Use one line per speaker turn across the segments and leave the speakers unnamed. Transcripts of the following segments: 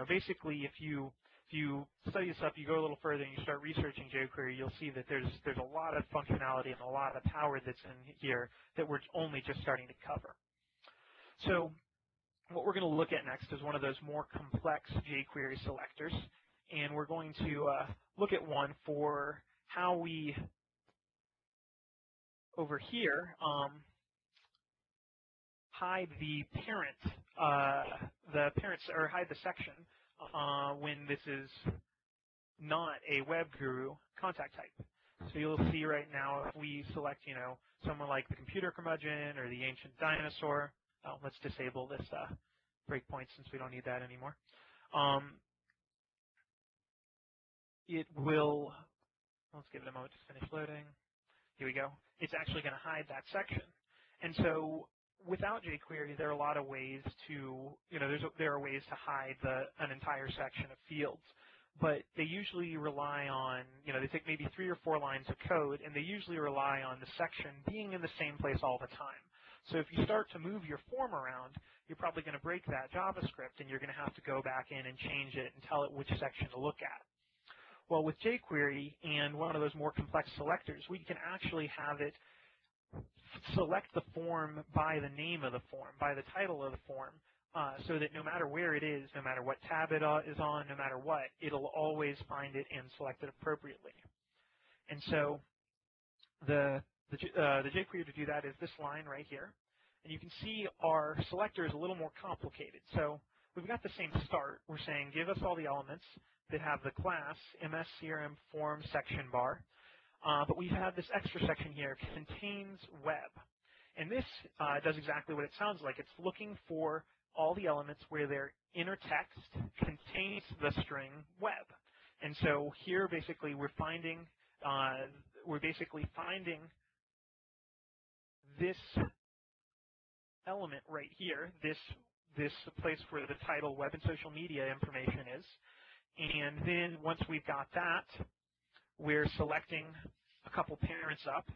basically if you study this up, you go a little further and you start researching jQuery, you'll see that there's a lot of functionality and a lot of power that's in here that we're only just starting to cover. So what we're going to look at next is one of those more complex jQuery selectors, and we're going to look at one for how we, over here, hide the parents, or hide the section when this is not a web guru contact type. So you'll see right now if we select, someone like the computer curmudgeon or the ancient dinosaur. Oh, let's disable this breakpoint since we don't need that anymore. It will, let's give it a moment to finish loading. Here we go. It's actually going to hide that section. And so without jQuery, there are a lot of ways to, there are ways to hide an entire section of fields. But they usually rely on, they take maybe 3 or 4 lines of code, and they usually rely on the section being in the same place all the time. So if you start to move your form around, you're probably going to break that JavaScript, and you're going to have to go back in and change it and tell it which section to look at. Well, with jQuery and one of those more complex selectors, we can actually have it select the form by the name of the form, by the title of the form, so that no matter where it is, no matter what tab it is on, no matter what, it'll always find it and select it appropriately. And so the jQuery to do that is this line right here. And you can see our selector is a little more complicated. So we've got the same start. We're saying give us all the elements that have the class MS CRM form section bar. But we have this extra section here, contains web. And this does exactly what it sounds like. It's looking for all the elements where their inner text contains the string web. And so here basically we're basically finding this element right here, this place where the title web and social media information is. And then once we've got that, we're selecting a couple parents up,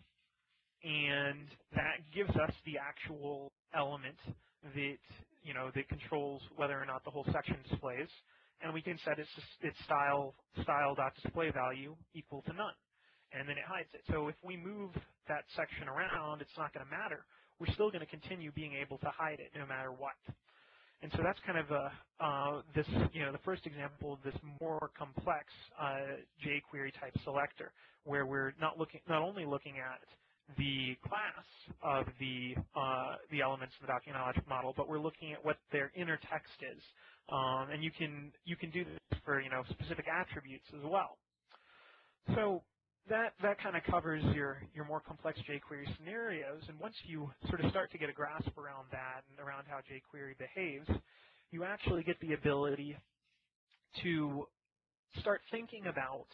and that gives us the actual element that that controls whether or not the whole section displays, and we can set its style.display value equal to none, and then it hides it. So if we move that section around, it's not going to matter. We're still going to continue being able to hide it no matter what. And so that's kind of the first example of this more complex jQuery type selector, where we're not only looking at the class of the elements of the document object model, but we're looking at what their inner text is. And you can do this for specific attributes as well. So that kind of covers your more complex jQuery scenarios, and once you sort of start to get a grasp around that and around how jQuery behaves, you actually get the ability to start thinking about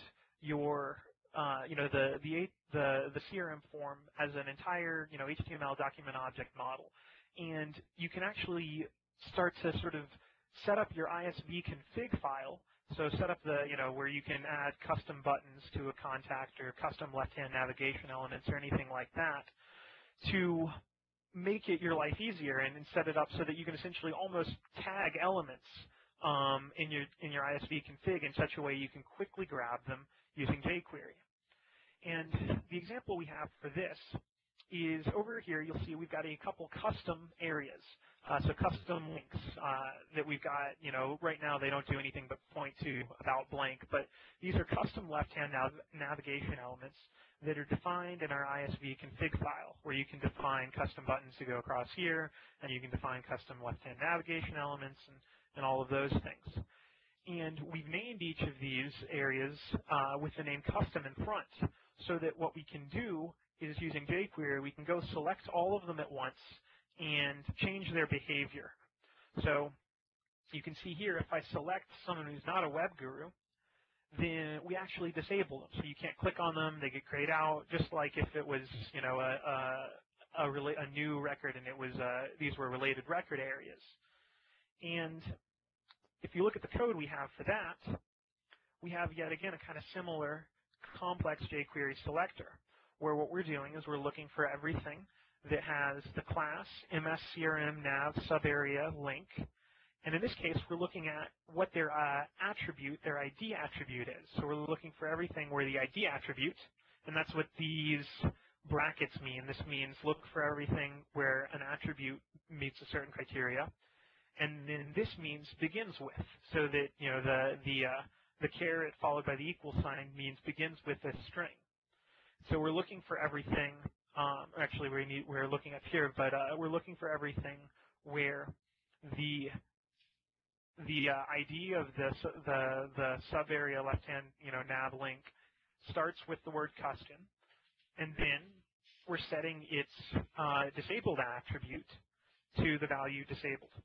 your the CRM form as an entire HTML document object model, and you can actually start to sort of set up your ISV config file. So set up where you can add custom buttons to a contact or custom left-hand navigation elements or anything like that to make it your life easier and set it up so that you can essentially almost tag elements in your ISV config in such a way you can quickly grab them using jQuery. And the example we have for this is over here. You'll see we've got a couple custom areas. So custom links that we've got, right now they don't do anything but point to about blank, but these are custom left-hand navigation elements that are defined in our ISV config file, where you can define custom buttons to go across here, and you can define custom left-hand navigation elements and all of those things. And we've named each of these areas with the name custom in front, so that what we can do is using jQuery, we can go select all of them at once and change their behavior. So you can see here, if I select someone who's not a web guru, then we actually disable them. So you can't click on them, they get grayed out, just like if it was a new record and it was these were related record areas. And if you look at the code we have for that, we have yet again a kind of similar complex jQuery selector, where what we're doing is we're looking for everything that has the class MS CRM nav subarea link, And in this case, we're looking at what their attribute, their ID attribute is. So we're looking for everything where the ID attribute, and that's what these brackets mean. This means look for everything where an attribute meets a certain criteria. And then this means begins with, so that the caret followed by the equal sign means begins with a string. So we're looking for everything. Actually, we're looking up here, but we're looking for everything where the ID of the sub area left hand nav link starts with the word custom, and then we're setting its disabled attribute to the value disabled.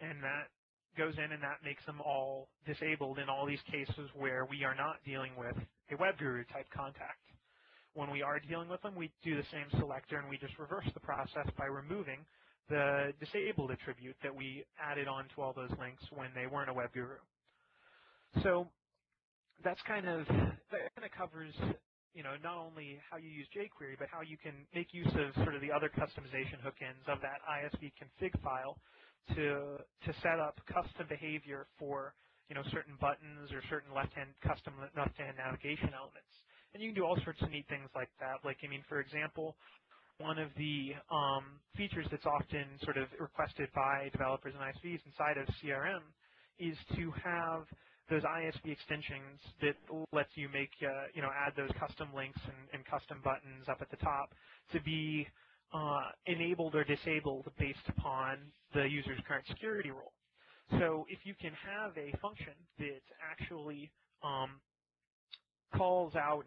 And that goes in and that makes them all disabled in all these cases where we are not dealing with a web guru type contact. When we are dealing with them, we do the same selector and we just reverse the process by removing the disabled attribute that we added on to all those links when they weren't a web guru. So that kind of covers not only how you use jQuery, but how you can make use of sort of the other customization hook-ins of that ISV config file to set up custom behavior for certain buttons or certain custom left-hand navigation elements. And you can do all sorts of neat things like that. Like, for example, one of the features that's often sort of requested by developers and ISVs inside of CRM is to have those ISV extensions that lets you make, add those custom links and custom buttons up at the top to be enabled or disabled based upon the user's current security role. So if you can have a function that actually calls out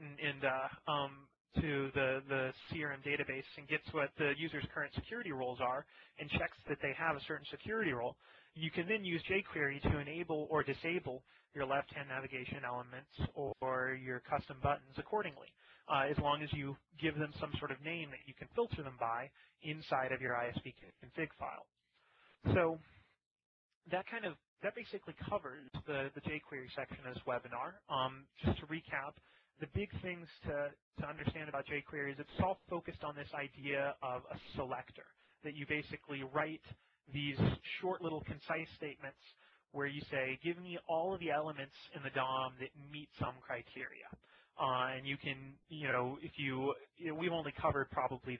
to the CRM database and gets what the user's current security roles are and checks that they have a certain security role, you can then use jQuery to enable or disable your left-hand navigation elements or your custom buttons accordingly, as long as you give them some sort of name that you can filter them by inside of your ISV config file. So that basically covers the jQuery section of this webinar. Just to recap, the big things to understand about jQuery is it's all focused on this idea of a selector, that you basically write these short little concise statements where you say, give me all of the elements in the DOM that meet some criteria. And you can, we've only covered probably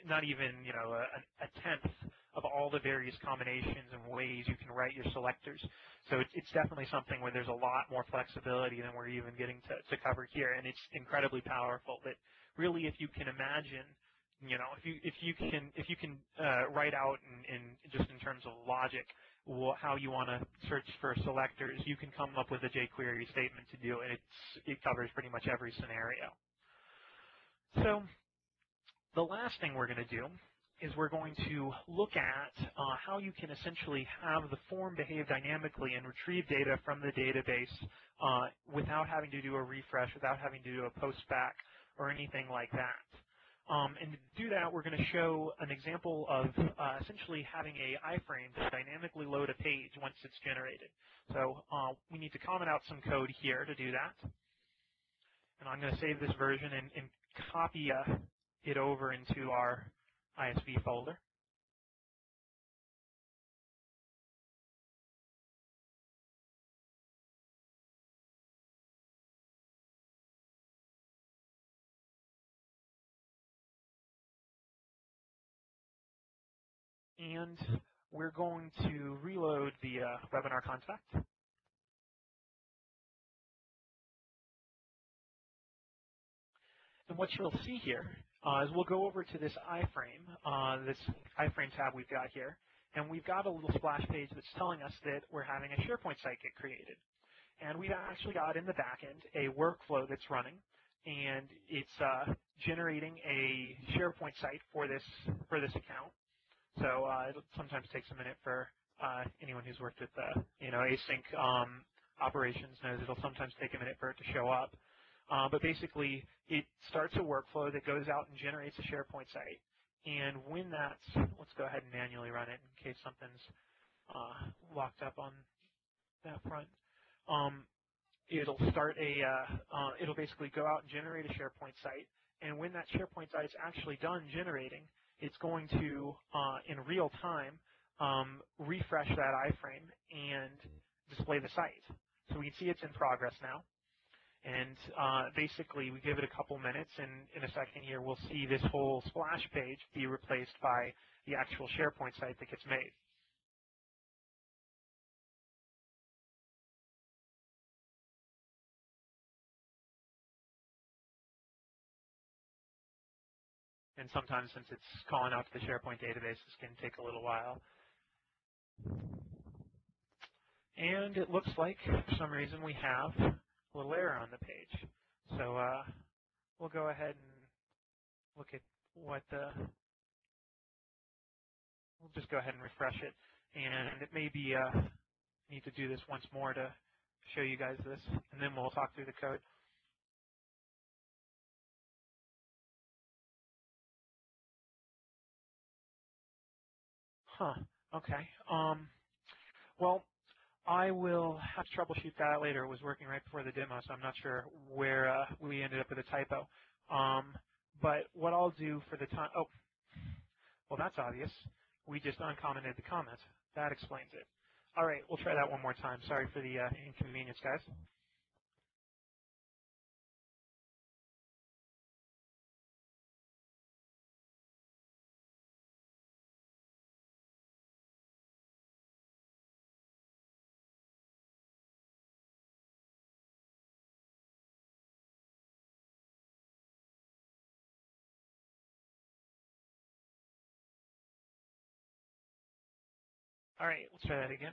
not even, a tenth of all the various combinations and ways you can write your selectors. So it's definitely something where there's a lot more flexibility than we're even getting to cover here, and it's incredibly powerful. That really, if you can imagine, if you can write out in just in terms of logic how you want to search for selectors, you can come up with a jQuery statement to do it. It covers pretty much every scenario. So the last thing we're going to do is we're going to look at how you can essentially have the form behave dynamically and retrieve data from the database without having to do a refresh, without having to do a post back or anything like that. And to do that, we're going to show an example of essentially having a iframe to dynamically load a page once it's generated. So we need to comment out some code here to do that. And I'm going to save this version and copy it over into our ISV folder. And we're going to reload the webinar contact. And what you'll see here is we'll go over to this iframe, this iframe tab we've got here, and we've got a little splash page that's telling us that we're having a SharePoint site get created. And we've actually got in the back end a workflow that's running, and it's generating a SharePoint site for this account. So it sometimes takes a minute for anyone who's worked with async operations knows it'll sometimes take a minute for it to show up. But basically, it starts a workflow that goes out and generates a SharePoint site. And when let's go ahead and manually run it in case something's locked up on that front. It'll start it'll basically go out and generate a SharePoint site. And when that SharePoint site is actually done generating, it's going to, in real time, refresh that iframe and display the site. So we can see it's in progress now. And basically, we give it a couple minutes, and in a second here, we'll see this whole splash page be replaced by the actual SharePoint site that gets made. And sometimes, since it's calling out to the SharePoint database, this can take a little while. And it looks like, for some reason, we have a little error on the page. So we'll go ahead and look at what we'll just go ahead and refresh it. And it may be need to do this once more to show you guys this, and then we'll talk through the code. Huh. Okay. Well, I will have to troubleshoot that later. It was working right before the demo, so I'm not sure where we ended up with a typo. But what I'll do for the time, oh, well, that's obvious. We just uncommented the comment. That explains it. All right, we'll try that one more time. Sorry for the inconvenience, guys. All right, let's try that again.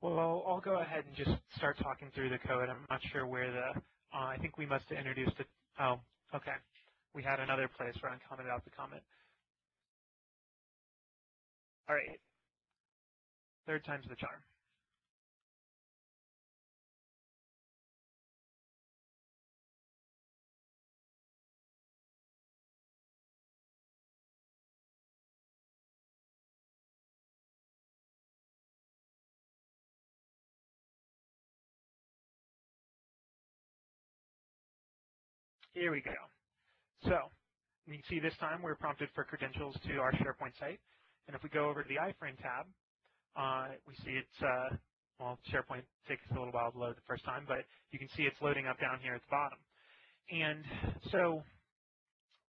Well, I'll go ahead and just start talking through the code. I'm not sure where the, I think we must have introduced it. Oh, okay. We had another place where I commented out the comment. All right, third time's the charm. Here we go. So you can see this time we're prompted for credentials to our SharePoint site. And if we go over to the iframe tab, we see it's, well, SharePoint takes a little while to load the first time, but you can see it's loading up down here at the bottom. And so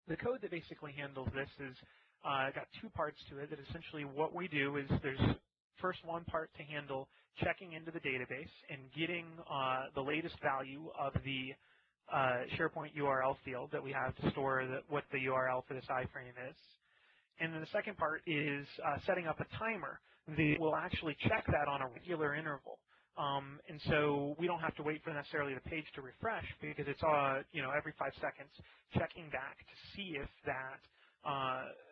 the code that basically handles this is got two parts to it. That essentially what we do is there's first one part to handle checking into the database and getting the latest value of the SharePoint URL field that we have to store what the URL for this iframe is. And then the second part is setting up a timer that will actually check that on a regular interval. And so we don't have to wait for necessarily the page to refresh because it's every 5 seconds checking back to see if that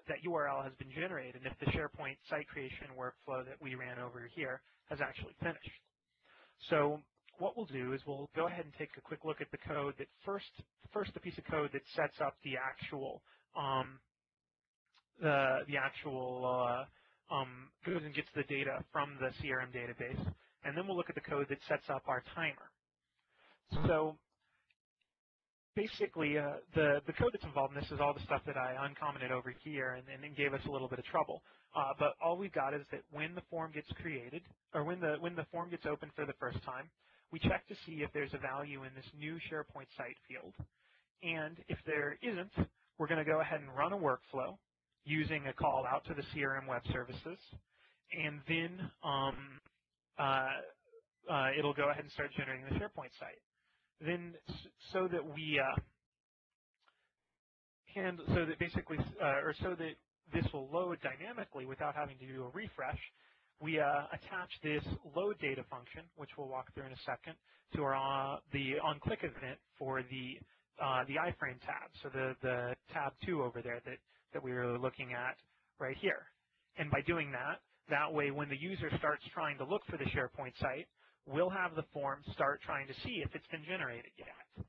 that URL has been generated and if the SharePoint site creation workflow that we ran over here has actually finished. So what we'll do is we'll go ahead and take a quick look at the code that first the piece of code that sets up the actual goes and gets the data from the CRM database, and then we'll look at the code that sets up our timer. So basically, the code that's involved in this is all the stuff that I uncommented over here and then gave us a little bit of trouble. But all we've got is that when the form gets created, or when the form gets opened for the first time, we check to see if there's a value in this new SharePoint site field. And if there isn't, we're going to go ahead and run a workflow using a call out to the CRM web services, and then it'll go ahead and start generating the SharePoint site. Then, so that we so that this will load dynamically without having to do a refresh, we attach this load data function, which we'll walk through in a second, to our the on-click event for the iframe tab. So the tab 2 over there that we were looking at right here. And by doing that, that way when the user starts trying to look for the SharePoint site, we'll have the form start trying to see if it's been generated yet.